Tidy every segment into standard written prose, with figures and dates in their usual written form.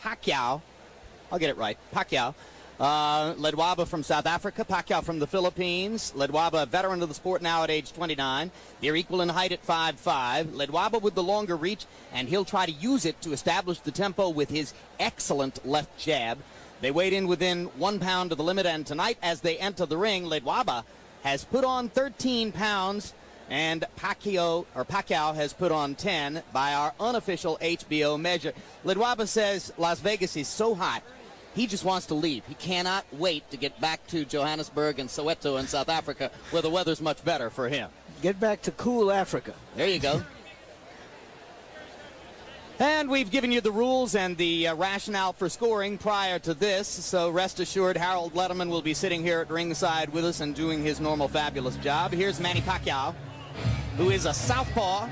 Pacquiao. I'll get it right. Pacquiao. Ledwaba from South Africa, Pacquiao from the Philippines. Ledwaba, a veteran of the sport now at age 29. They're equal in height at 5'5". Ledwaba with the longer reach, and he'll try to use it to establish the tempo with his excellent left jab. They weighed in within 1 pound of the limit, and tonight as they enter the ring, Ledwaba has put on 13 pounds, and Pacquiao has put on 10 by our unofficial HBO measure. Ledwaba says Las Vegas is so hot, he just wants to leave. He cannot wait to get back to Johannesburg and Soweto in South Africa, where the weather's much better for him. Get back to cool Africa. There you go. And we've given you the rules and the rationale for scoring prior to this, so rest assured Harold Letterman will be sitting here at ringside with us and doing his normal fabulous job. Here's Manny Pacquiao, who is a southpaw.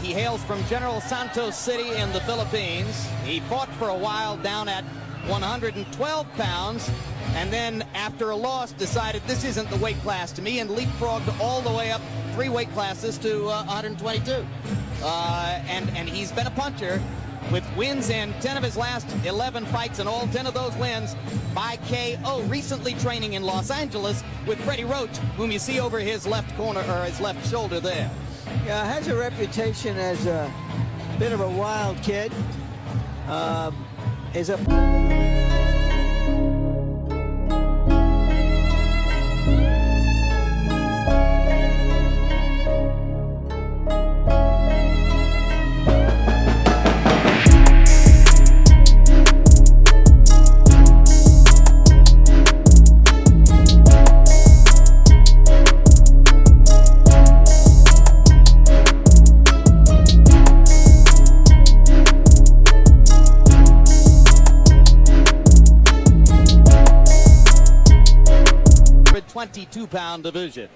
He hails from General Santos City in the Philippines. He fought for a while down at 112 pounds, and then after a loss decided this isn't the weight class to me and leapfrogged all the way up 3 weight classes to 122. And he's been a puncher with wins in 10 of his last 11 fights, and all 10 of those wins by KO. Recently training in Los Angeles with Freddie Roach, whom you see over his left corner, or his left shoulder there. Yeah, has a reputation as a bit of a wild kid. Is a £22 division.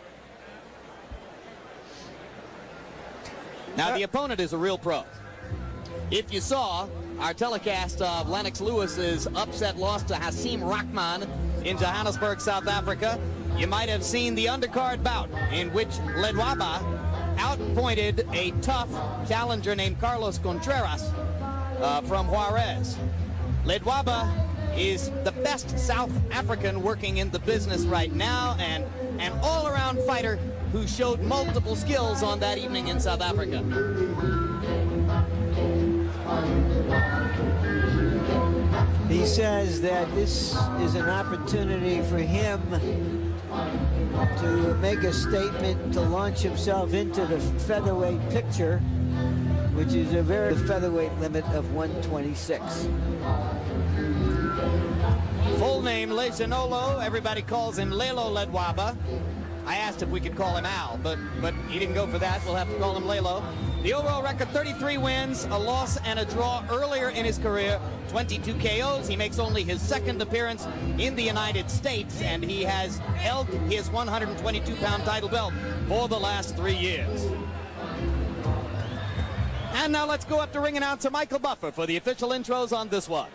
Now the opponent is a real pro. If you saw our telecast of Lennox Lewis's upset loss to Hasim Rahman in Johannesburg, South Africa, you might have seen the undercard bout in which Ledwaba outpointed a tough challenger named Carlos Contreras from Juarez. Ledwaba is the best South African working in the business right now, and an all-around fighter who showed multiple skills on that evening in South Africa. He says that this is an opportunity for him to make a statement, to launch himself into the featherweight picture, which is a very featherweight limit of 126. Full name, Lejanolo. Everybody calls him Lehlo Ledwaba. I asked if we could call him Al, but he didn't go for that. We'll have to call him Lehlo. The overall record, 33 wins, a loss and a draw earlier in his career, 22 KOs. He makes only his 2nd appearance in the United States, and he has held his 122-pound title belt for the last 3 years. And now let's go up to ring announcer Michael Buffer for the official intros on this one.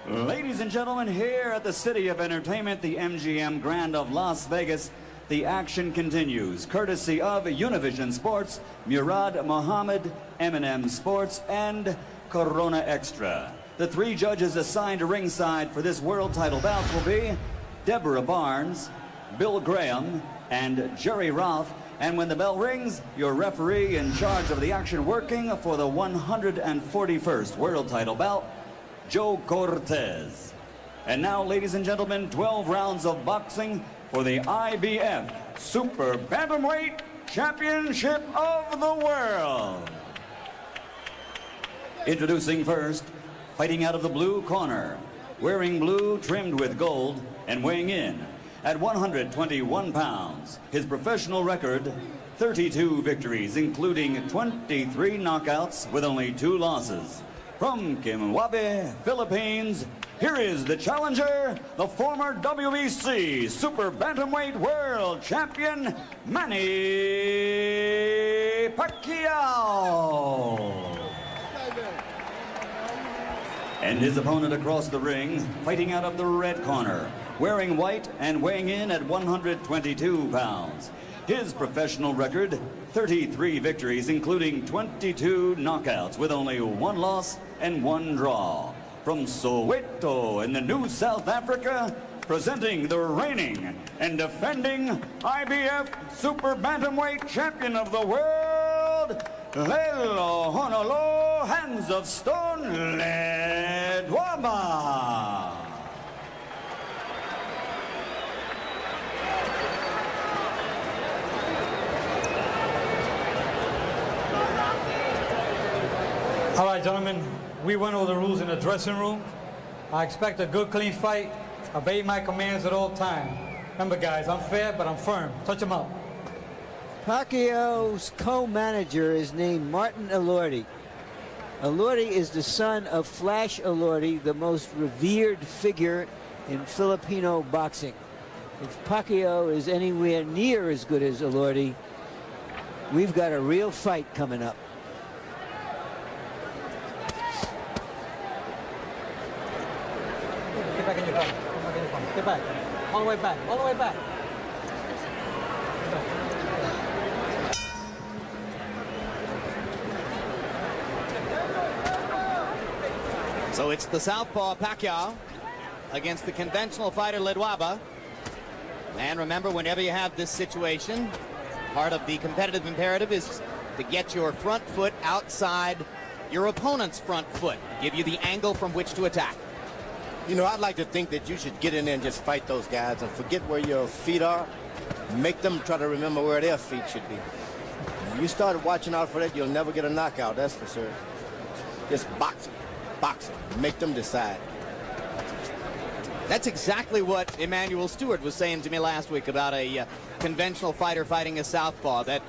Ladies and gentlemen, here at the City of Entertainment, the MGM Grand of Las Vegas, the action continues, courtesy of Univision Sports, Murad Mohammed, M&M Sports, and Corona Extra. The 3 judges assigned to ringside for this world title bout will be Deborah Barnes, Bill Graham, and Jerry Roth. And when the bell rings, your referee in charge of the action working for the 141st world title bout, Joe Cortez. And now, ladies and gentlemen, 12 rounds of boxing for the IBF Super Bantamweight Championship of the World. Introducing first, fighting out of the blue corner, wearing blue trimmed with gold, and weighing in at 121 pounds. His professional record, 32 victories, including 23 knockouts with only 2 losses. From Kimwabe, Philippines, here is the challenger, the former WBC Super Bantamweight World Champion, Manny Pacquiao. And his opponent across the ring, fighting out of the red corner, wearing white and weighing in at 122 pounds. His professional record, 33 victories, including 22 knockouts with only 1 loss and 1 draw. From Soweto in the New South Africa, presenting the reigning and defending IBF Super Bantamweight Champion of the World, Lehlo Hands of Stone Ledwaba. All right, gentlemen, we went over the rules in the dressing room. I expect a good, clean fight. Obey my commands at all times. Remember, guys, I'm fair, but I'm firm. Touch him up. Pacquiao's co-manager is named Martin Elordi. Elordi is the son of Flash Elordi, the most revered figure in Filipino boxing. If Pacquiao is anywhere near as good as Elordi, we've got a real fight coming up. Get back in your corner. Get back. All the way back. All the way back. So it's the southpaw Pacquiao against the conventional fighter Ledwaba. And remember, whenever you have this situation, part of the competitive imperative is to get your front foot outside your opponent's front foot, give you the angle from which to attack. You know, I'd like to think that you should get in there and just fight those guys and forget where your feet are. Make them try to remember where their feet should be. If you start watching out for that, you'll never get a knockout, that's for sure. Just box them, make them decide. That's exactly what Emmanuel Stewart was saying to me last week about a conventional fighter fighting a southpaw, that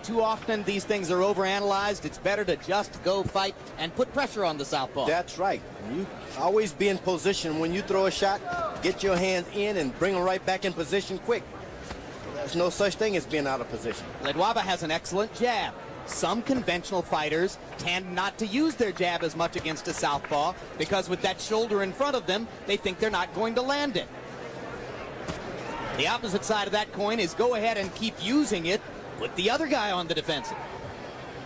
too often these things are overanalyzed. It's better to just go fight and put pressure on the southpaw. That's right. You always be in position when you throw a shot. Get your hands in and bring them right back in position quick. There's no such thing as being out of position. Ledwaba has an excellent jab. Some conventional fighters tend not to use their jab as much against a southpaw because with that shoulder in front of them, they think they're not going to land it. The opposite side of that coin is go ahead and keep using it. Put the other guy on the defensive.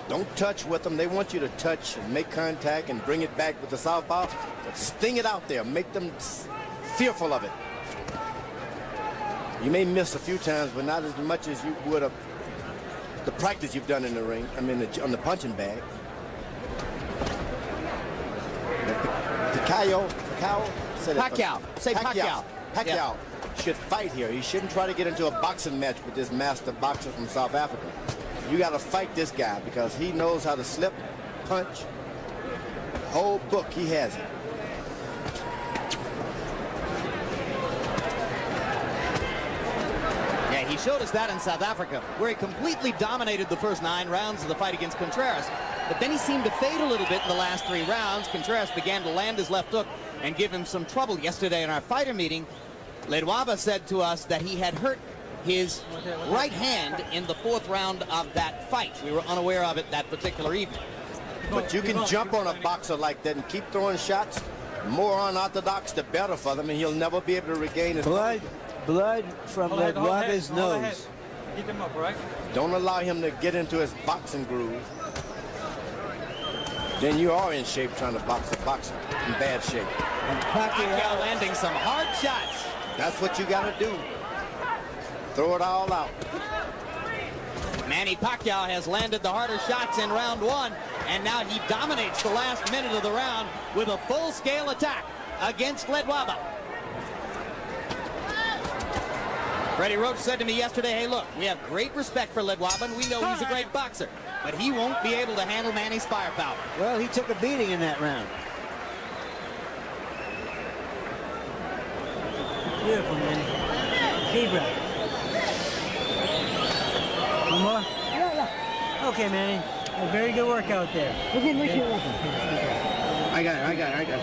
Don't touch with them. They want you to touch and make contact and bring it back with the southpaw. But sting it out there. Make them fearful of it. You may miss a few times, but not as much as you would have the practice you've done in the ring. I mean, on the punching bag. Pacquiao. Say Pacquiao. Pacquiao Yeah. should fight here. He shouldn't try to get into a boxing match with this master boxer from South Africa. You got to fight this guy because he knows how to slip, punch. The whole book, he has it. Yeah, he showed us that in South Africa, where he completely dominated the first 9 rounds of the fight against Contreras. But then he seemed to fade a little bit in the last 3 rounds. Contreras began to land his left hook and give him some trouble. Yesterday in our fighter meeting, Ledwaba said to us that he had hurt his right hand in the 4th round of that fight. We were unaware of it that particular evening. But you can jump on a boxer like that and keep throwing shots. The more unorthodox, the better for them, and he'll never be able to regain his Blood from Ledwaba's nose. Keep him up, right? Don't allow him to get into his boxing groove. Then you are in shape trying to box a boxer. In bad shape. And Pacquiao landing some hard shots. That's what you got to do. Throw it all out. Manny Pacquiao has landed the harder shots in round 1, and now he dominates the last minute of the round with a full-scale attack against Ledwaba. Freddie Roach said to me yesterday, hey, look, we have great respect for Ledwaba, and we know he's a great boxer, but he won't be able to handle Manny's firepower. Well, he took a beating in that round. Beautiful, Manny. Deep breath. One more? Yeah. Okay, Manny. A very good workout there. Okay. I got it.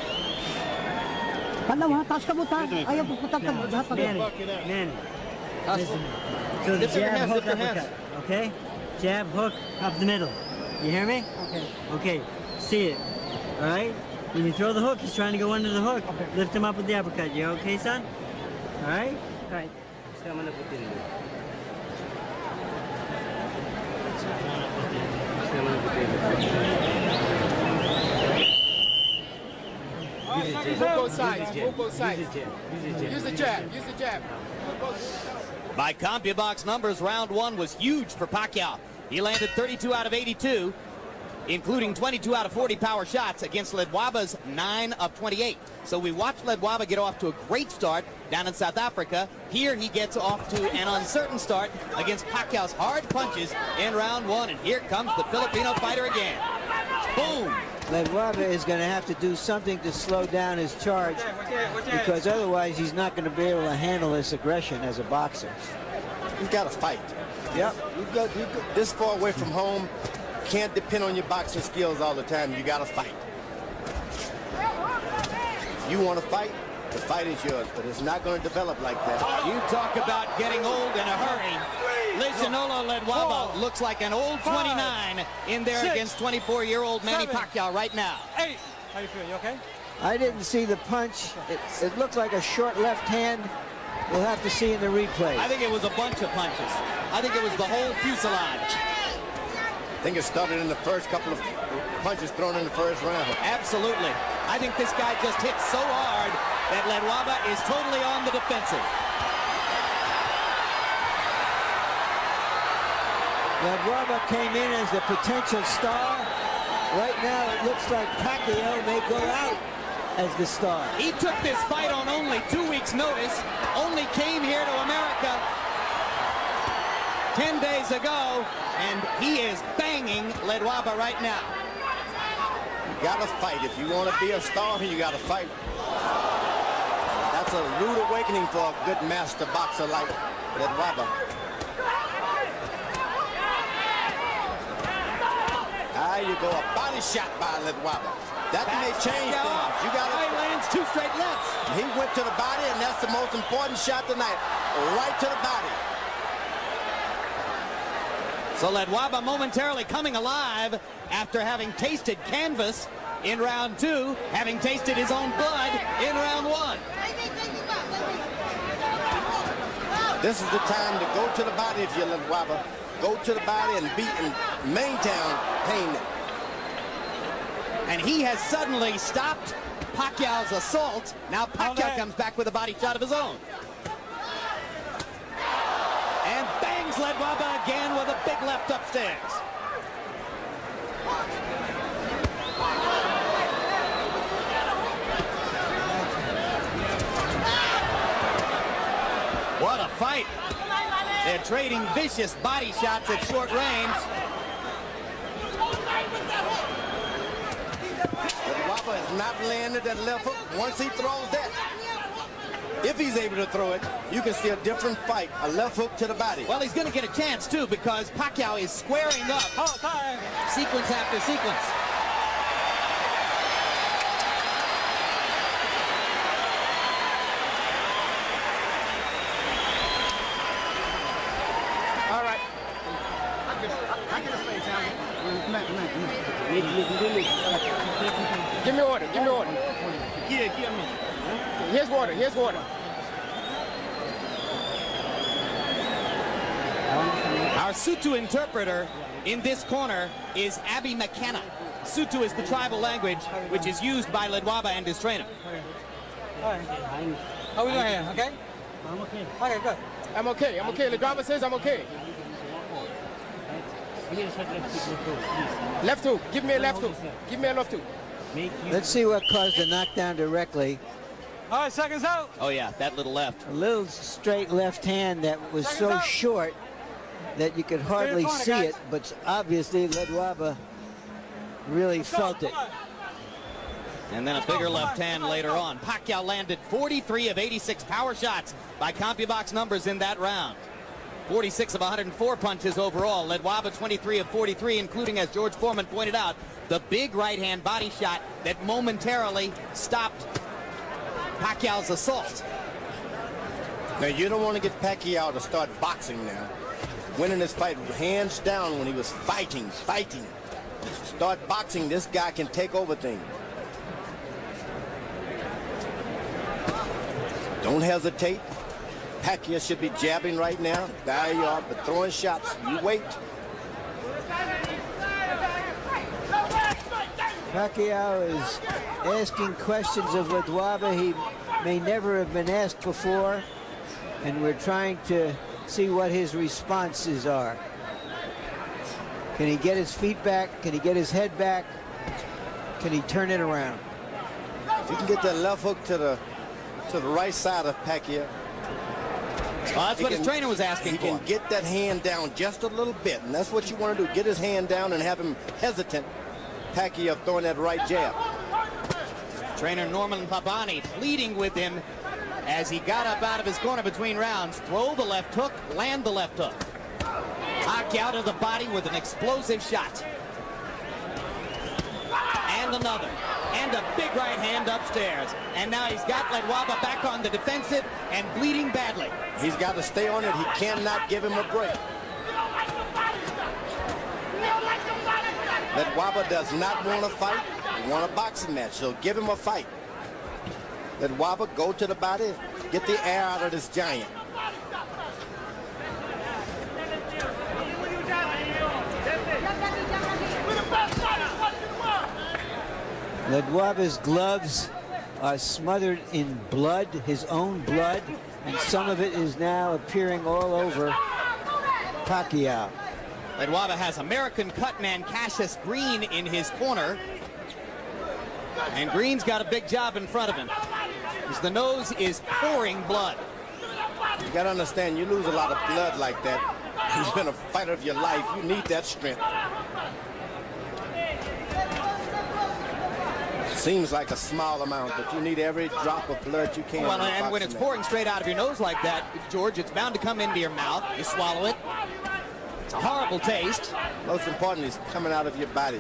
Manny. Listen. So the jab, hook, uppercut. Okay? Jab, hook, up the middle. You hear me? Okay. Okay. See it. All right? When you throw the hook, he's trying to go under the hook. Okay. Lift him up with the uppercut. You okay, son? All right? All right. Move both sides. Move both sides. Use the jab. Use the jab. By CompuBox numbers, round one was huge for Pacquiao. He landed 32 out of 82, including 22 out of 40 power shots against Ledwaba's 9 of 28. So we watched Ledwaba get off to a great start down in South Africa. Here he gets off to an uncertain start against Pacquiao's hard punches in round one. And here comes the Filipino fighter again. Boom! Ledwaba is going to have to do something to slow down his charge, because otherwise he's not going to be able to handle this aggression as a boxer. He's got to fight. Yep. You go this far away from home. Can't depend on your boxing skills all the time. You got to fight. If you want to fight, the fight is yours, but it's not going to develop like that. You talk about getting old in a hurry. Lehlo Ledwaba looks like an old 29 in there against 24-year-old Manny Pacquiao right now. Hey, how you feel? You okay? I didn't see the punch. It looked like a short left hand. We'll have to see in the replay. I think it was a bunch of punches. I think it was the whole fuselage. I think it started in the first couple of punches thrown in the first round. Absolutely. I think this guy just hit so hard that Ledwaba is totally on the defensive. Ledwaba came in as the potential star. Right now it looks like Pacquiao may go out as the star. He took this fight on only 2 weeks' notice, only came here to America 10 days ago, and he is banging Ledwaba right now. You got to fight. If you want to be a star, you got to fight. That's a rude awakening for a good master boxer like Ledwaba. There you go, a body shot by Ledwaba. That may change things. You got He lands 2 straight lefts. He went to the body, and that's the most important shot tonight. Right to the body. So Ledwaba momentarily coming alive after having tasted canvas in round 2, having tasted his own blood in round 1. This is the time to go to the body if you're Ledwaba. Go to the body and beat and maintain pain. And he has suddenly stopped Pacquiao's assault. Now Pacquiao comes back with a body shot of his own. And bangs Ledwaba again with a big left upstairs. What a fight. They're trading vicious body shots at short range. Ledwaba has not landed that left hook. Once he throws that, if he's able to throw it, you can see a different fight. A left hook to the body. Well, he's going to get a chance, too, because Pacquiao is squaring up sequence after sequence. All right. Give me order. Give me order. Here's water. Here's water. Our Sutu interpreter in this corner is Abby McKenna. Sutu is the tribal language which is used by Ledwaba and his trainer. How we doing here? Okay? I'm okay. Okay, good. I'm okay. I'm okay. Ledwaba says I'm okay. Left hook. Give me a left hook. Give me a left hook. Let's see what caused the knockdown directly. All right, seconds out. Oh, yeah, that little left. A little straight left hand that was so short that you could hardly see it, but obviously Ledwaba really felt it. And then a bigger left hand later on. Pacquiao landed 43 of 86 power shots by CompuBox numbers in that round. 46 of 104 punches overall. Ledwaba 23 of 43, including, as George Foreman pointed out, the big right-hand body shot that momentarily stopped Pacquiao's assault. Now, you don't want to get Pacquiao to start boxing now. Winning this fight hands down when he was fighting. Start boxing, this guy can take over things. Don't hesitate. Pacquiao should be jabbing right now. There you are, but throwing shots. You wait. Pacquiao is asking questions of Ledwaba he may never have been asked before, and we're trying to see what his responses are. Can he get his feet back? Can he get his head back? Can he turn it around? If you can get that left hook to the right side of Pacquiao. Well, that's what his trainer was asking for. He can get that hand down just a little bit, and that's what you want to do. Get his hand down and have him hesitant. Pacquiao throwing that right jab. Trainer Norman Pabani pleading with him as he got up out of his corner between rounds. Throw the left hook, land the left hook. Pacquiao to the body with an explosive shot. And another. And a big right hand upstairs. And now he's got Ledwaba back on the defensive and bleeding badly. He's got to stay on it. He cannot give him a break. Ledwaba does not want to fight. He wants a boxing match. So give him a fight. Ledwaba, go to the body. Get the air out of this giant. Ledwaba's gloves are smothered in blood, his own blood, and some of it is now appearing all over Pacquiao. Ledwaba has American cutman Cassius Green in his corner. And Green's got a big job in front of him, because the nose is pouring blood. You got to understand, you lose a lot of blood like that. You've been a fighter of your life. You need that strength. Seems like a small amount, but you need every drop of blood you can. Well, and when it's pouring straight out of your nose like that, George, it's bound to come into your mouth. You swallow it. It's a horrible taste. Most importantly, it's coming out of your body.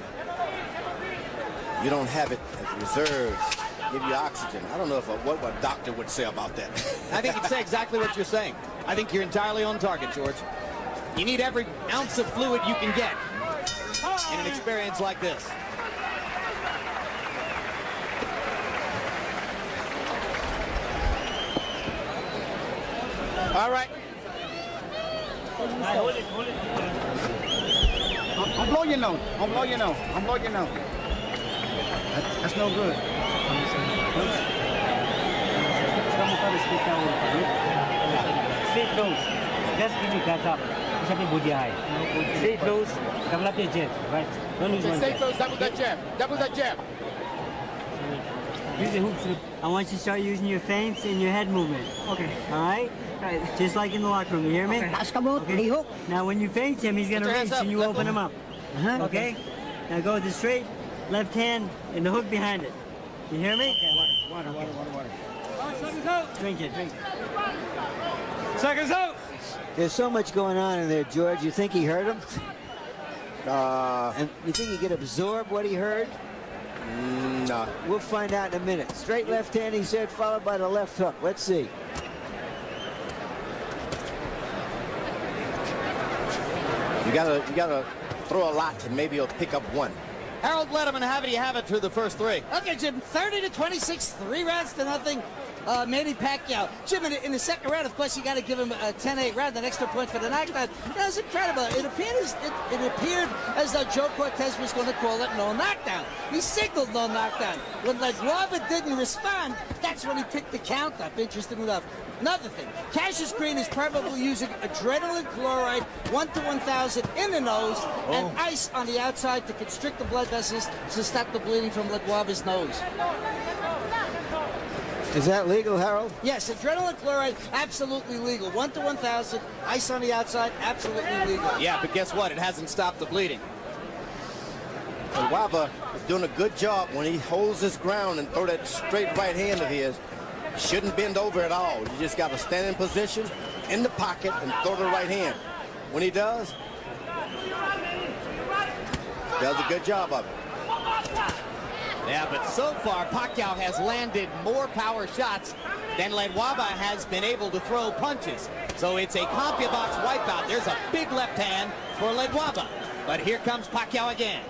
You don't have it as reserves. Give you oxygen. I don't know what a doctor would say about that. I think he'd say exactly what you're saying. I think you're entirely on target, George. You need every ounce of fluid you can get in an experience like this. All right. Don't blow your nose. Don't blow your nose. Don't blow your nose. That's no good. Stay close. Just give me catch up. Sabi body high. Stay close. Develop your jab. Right. Don't lose one. Stay close. Double that jab. Double that jab. Use the hook. I want you to start using your feints and your head movement. Okay. All right? Just like in the locker room. You hear me? Okay. Now when you feint him, he's going to reach and you open him up. Okay? Now go with the straight left hand and the hook behind it. You hear me? Water. Drink it. Seconds out. There's so much going on in there, George. You think he heard him? Uh, And you think he could absorb what he heard? no. We'll find out in a minute. Straight left hand, he said, followed by the left hook. Let's see. You gotta throw a lot and maybe he'll pick up one. Harold Ledwaba, how do you have it through the first three? Okay, Jim, 30-26, 3 rounds to nothing. Manny Pacquiao. Jim, in the second round, of course, you got to give him a 10-8 round, an extra point for the knockdown. That was incredible. It appeared as though Joe Cortez was going to call it no knockdown. He signaled no knockdown. When Ledwaba didn't respond, that's when he picked the count up, interestingly enough. Another thing, Cassius Green is probably using adrenaline chloride 1 to 1,000 in the nose and ice on the outside to constrict the blood vessels to stop the bleeding from Ledwaba's nose. Is that legal, Harold? Yes, adrenaline chloride, absolutely legal. 1 to 1,000, ice on the outside, absolutely legal. Yeah, but guess what? It hasn't stopped the bleeding. Ledwaba is doing a good job when he holds his ground and throw that straight right hand of his. Shouldn't bend over at all. You just got to stand in position, in the pocket, and throw the right hand. When he does a good job of it. Yeah, but so far, Pacquiao has landed more power shots than Ledwaba has been able to throw punches. So it's a CompuBox wipeout. There's a big left hand for Ledwaba. But here comes Pacquiao again.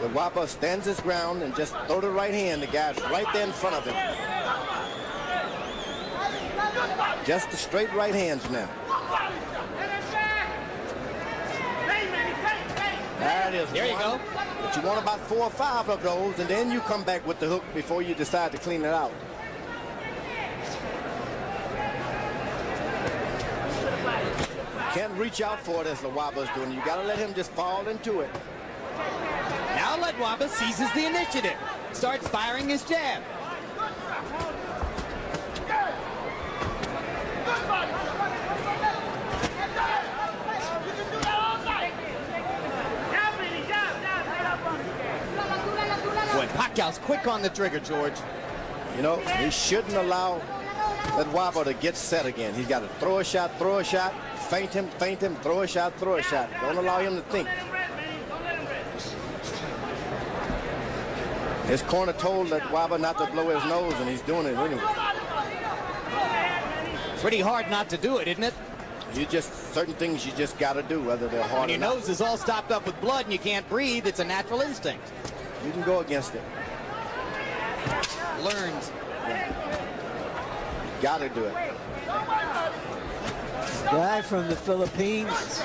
Ledwaba stands his ground and just throw the right hand. The guy's right there in front of him. Just the straight right hands now. There it is. There you go. But you want about 4 or 5 of those, and then you come back with the hook before you decide to clean it out. You can't reach out for it as Ledwaba's doing. You got to let him just fall into it. Now Ledwaba seizes the initiative, starts firing his jab. Boy, Pacquiao's quick on the trigger, George. You know, he shouldn't allow Ledwaba to get set again. He's got to throw a shot, feint him, throw a shot, Don't allow him to think. His corner told Ledwaba not to blow his nose, and he's doing it anyway. Pretty hard not to do it, isn't it? You just, certain things you just got to do, whether they're hard when your nose is all stopped up with blood and you can't breathe, it's a natural instinct. You can go against it. Learned. Got to do it. Guy from the Philippines,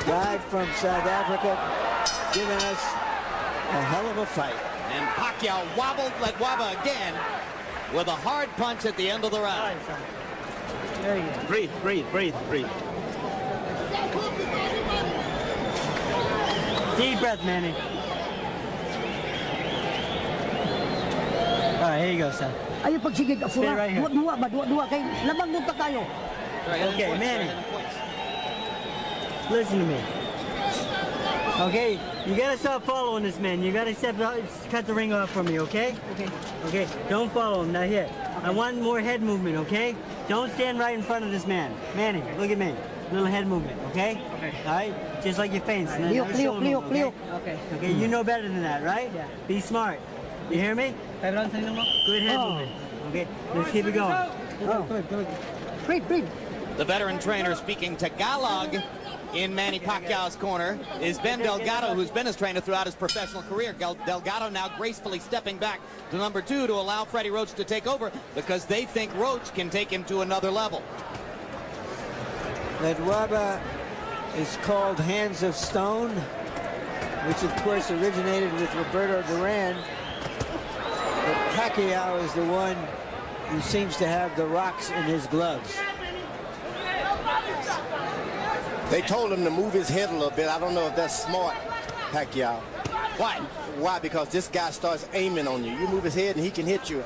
guy from South Africa, giving us a hell of a fight. And Pacquiao wobbled Ledwaba again with a hard punch at the end of the round. There you go. Breathe. Deep breath, Manny. All right, here you go, son. Ayaw pagsigig ako Stay right here. Duwa kay lamang nung tayo. Okay, Manny. Listen to me. Okay, you gotta stop following this man. You gotta cut the ring off from me, okay? Okay, don't follow him, not yet. I want more head movement, okay? Don't stand right in front of this man. Manny, look at me. Little head movement, okay? All right, just like your feints. Leo. Okay, you know better than that, right? Yeah. Be smart. You hear me? Good head movement. Okay, let's keep it going. Breathe. The veteran trainer speaking Tagalog in Manny Pacquiao's corner is Ben Delgado, who's been his trainer throughout his professional career. Delgado now gracefully stepping back to number 2 to allow Freddie Roach to take over because they think Roach can take him to another level. Ledwaba is called Hands of Stone, which of course originated with Roberto Duran. But Pacquiao is the one who seems to have the rocks in his gloves. They told him to move his head a little bit. I don't know if that's smart, Pacquiao. Why? Why? Because this guy starts aiming on you. You move his head and he can hit you,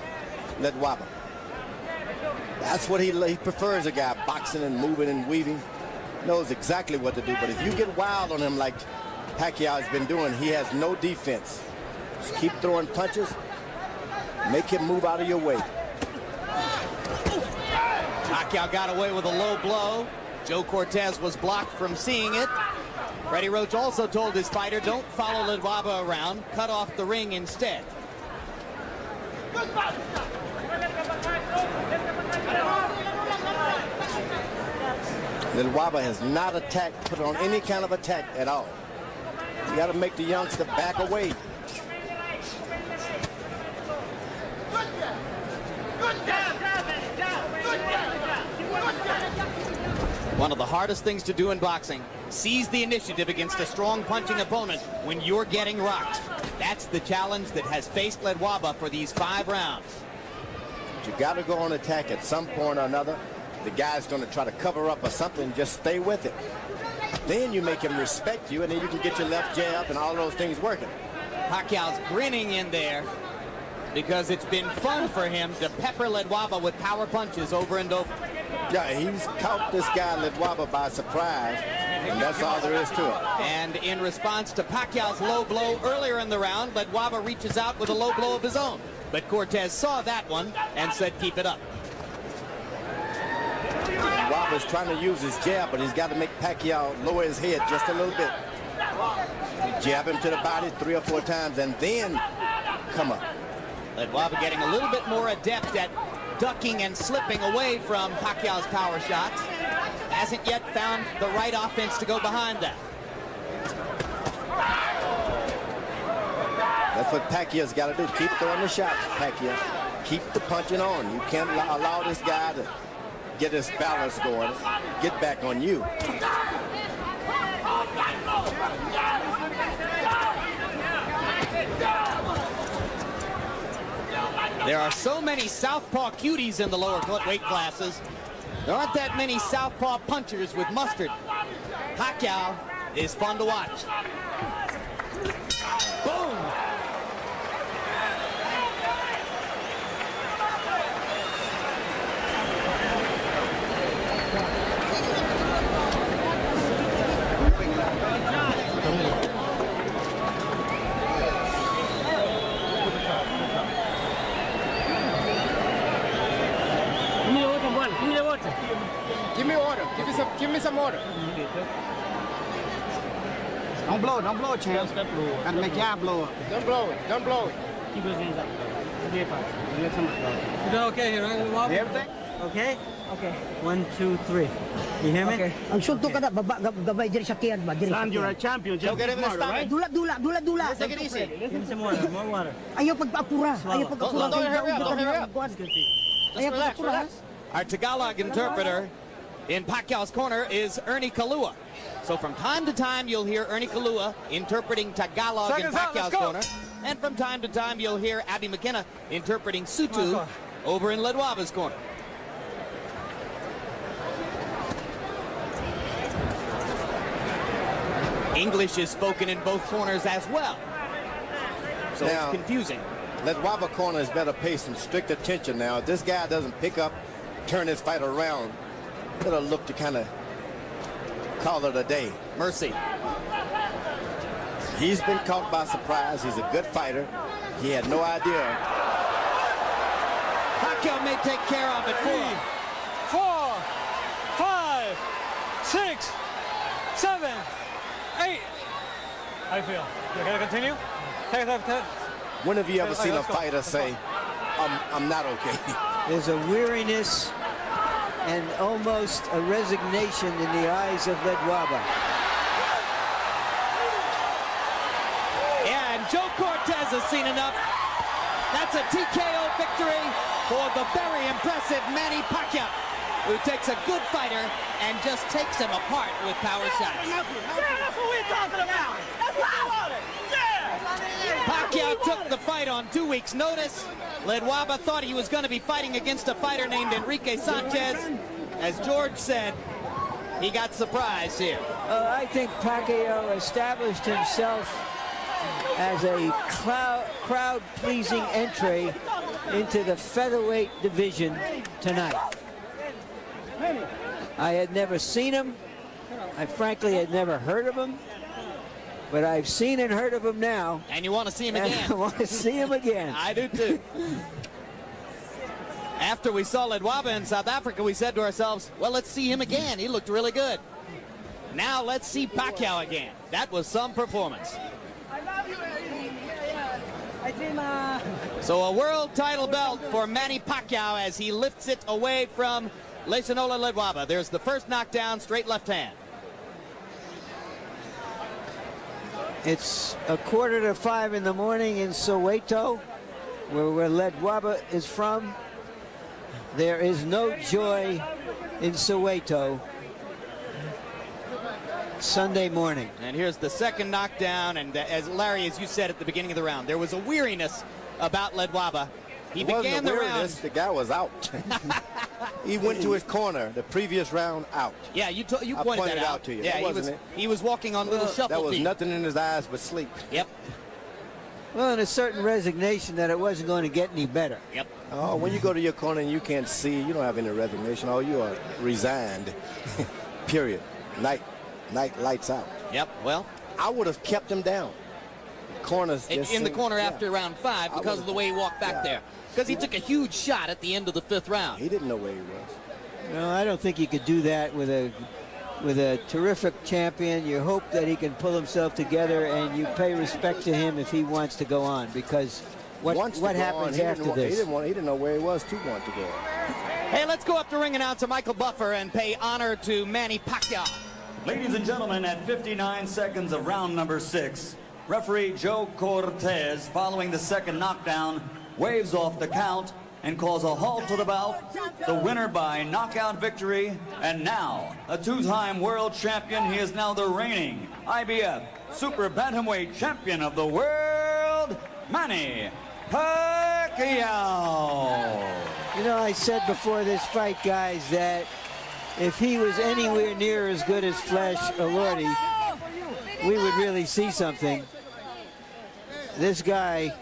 Ledwaba. That's what he prefers, a guy boxing and moving and weaving. Knows exactly what to do. But if you get wild on him like Pacquiao has been doing, he has no defense. Just keep throwing punches. Make him move out of your way. Pacquiao got away with a low blow. Joe Cortez was blocked from seeing it. Freddie Roach also told his fighter, don't follow Ledwaba around, cut off the ring instead. Ledwaba has not attacked, put on any kind of attack at all. You got to make the youngster back away. One of the hardest things to do in boxing, seize the initiative against a strong punching opponent when you're getting rocked. That's the challenge that has faced Ledwaba for these 5 rounds. You got to go on attack at some point or another. The guy's going to try to cover up or something. Just stay with it. Then you make him respect you, and then you can get your left jab and all those things working. Pacquiao's grinning in there because it's been fun for him to pepper Ledwaba with power punches over and over. Yeah, he's caught this guy Ledwaba by surprise, and that's all there is to it. And in response to Pacquiao's low blow earlier in the round, Ledwaba reaches out with a low blow of his own. But Cortez saw that one and said, keep it up. Ledwaba's trying to use his jab, but he's got to make Pacquiao lower his head just a little bit. Jab him to the body 3 or 4 times, and then come up. Ledwaba getting a little bit more adept at ducking and slipping away from Pacquiao's power shots. Hasn't yet found the right offense to go behind that. That's what Pacquiao's got to do. Keep throwing the shots, Pacquiao. Keep the punching on. You can't allow this guy to get his balance going, get back on you. There are so many southpaw cuties in the lower weight classes. There aren't that many southpaw punchers with mustard. Pacquiao is fun to watch. Boom! Give me order. Give me some order. Don't blow it, champ. Gotta make y'all blow up. Don't blow it. Don't blow it. Keep those hands up. You doing okay here, right? Everything? Okay? Okay. 1, 2, 3. You hear me? Okay. Ang sunto ka na, gabay diri sa tiyan ba? Diri sa Son, you're a tiyan. champion. Go get him in the stomach. Dula. Take it easy. Give me some water, more water. Ayaw pagpapura. Ayaw pagpapura. Don't hurry up, don't hurry up. Ayaw Relax, pagpapura. relax. Our Tagalog interpreter in Pacquiao's corner is Ernie Kalua. So from time to time, you'll hear Ernie Kalua interpreting Tagalog in Pacquiao's corner. And from time to time, you'll hear Abby McKenna interpreting Sutu over in Ledwaba's corner. English is spoken in both corners as well. So Now, it's confusing. Ledwaba corner is better pay some strict attention now. If this guy doesn't pick up, turn his fight around, it'll look to kind of call it a day. Mercy. He's been caught by surprise. He's a good fighter. He had no idea. Pacquiao may take care of it. 3, 4, 5, 6, 7, 8. How you feel? You gotta continue? Take that. When have you ever seen a let's go. fighter say, I'm not okay? There's a weariness and almost a resignation in the eyes of Ledwaba. Yeah, and Joe Cortez has seen enough. That's a TKO victory for the very impressive Manny Pacquiao, who takes a good fighter and just takes him apart with power shots. That's what we're talking about. That's what I wanted. Pacquiao took the fight on 2 weeks' notice. Ledwaba thought he was going to be fighting against a fighter named Enrique Sanchez. As George said, he got surprised here. I think Pacquiao established himself as a crowd-pleasing entry into the featherweight division tonight. I had never seen him. I frankly had never heard of him. But I've seen and heard of him now. And you want to see him And again. I want to see him again. I do too. After we saw Ledwaba in South Africa, we said to ourselves, well, let's see him again. He looked really good. Now let's see Pacquiao again. That was some performance. So a world title belt for Manny Pacquiao as he lifts it away from Lehlo Ledwaba. There's the first knockdown, straight left hand. It's 4:45 in the morning in Soweto, where Ledwaba is from. There is no joy in Soweto Sunday morning. And here's the second knockdown, and as Larry, as you said at the beginning of the round, there was a weariness about Ledwaba. He began the round. The guy was out. He went to his corner the previous round out. Yeah, you pointed that out to you. Yeah, he was walking on little shuffle There was feet. nothing in his eyes but sleep. Yep. Well, and a certain resignation that it wasn't going to get any better. Yep. Oh, when you go to your corner and you can't see, you don't have any resignation. Oh, you are resigned. Period. Night lights out. Yep. Well, I would have kept him down. Corners in the corner after round 5 because of the way he walked back there. Because he took a huge shot at the end of the 5th round. He didn't know where he was. No, I don't think you could do that with a terrific champion. You hope that he can pull himself together, and you pay respect to him if he wants to go on, because what happens after this? He didn't know where he was to want to go. Hey, let's go up to ring announcer Michael Buffer and pay honor to Manny Pacquiao. Ladies and gentlemen, at 59 seconds of round number 6, referee Joe Cortez, following the second knockdown, waves off the count and calls a halt to the bout. The winner by knockout victory, and now a 2-time world champion. He is now the reigning IBF Super Bantamweight Champion of the world, Manny Pacquiao. Pacquiao. You know, I said before this fight, guys, that if he was anywhere near as good as Flash Elordi, we would really see something. This guy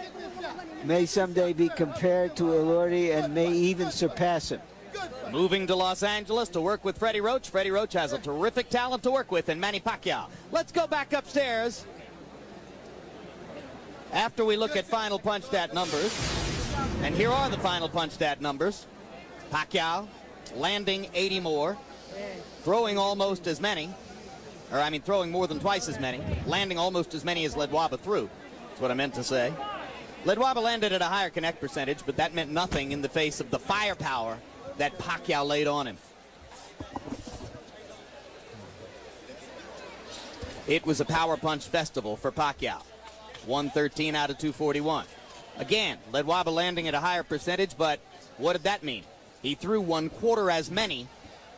may someday be compared to Elordi and may even surpass him. Moving to Los Angeles to work with Freddie Roach. Freddie Roach has a terrific talent to work with in Manny Pacquiao. Let's go back upstairs after we look at final punch stat numbers. And here are the final punch stat numbers. Pacquiao landing 80 more, throwing almost as many, or I mean throwing more than twice as many, landing almost as many as Ledwaba threw. That's what I meant to say. Ledwaba landed at a higher connect percentage, but that meant nothing in the face of the firepower that Pacquiao laid on him. It was a power punch festival for Pacquiao. 113 out of 241. Again, Ledwaba landing at a higher percentage, but what did that mean? He threw 1/4 as many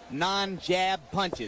non-jab punches.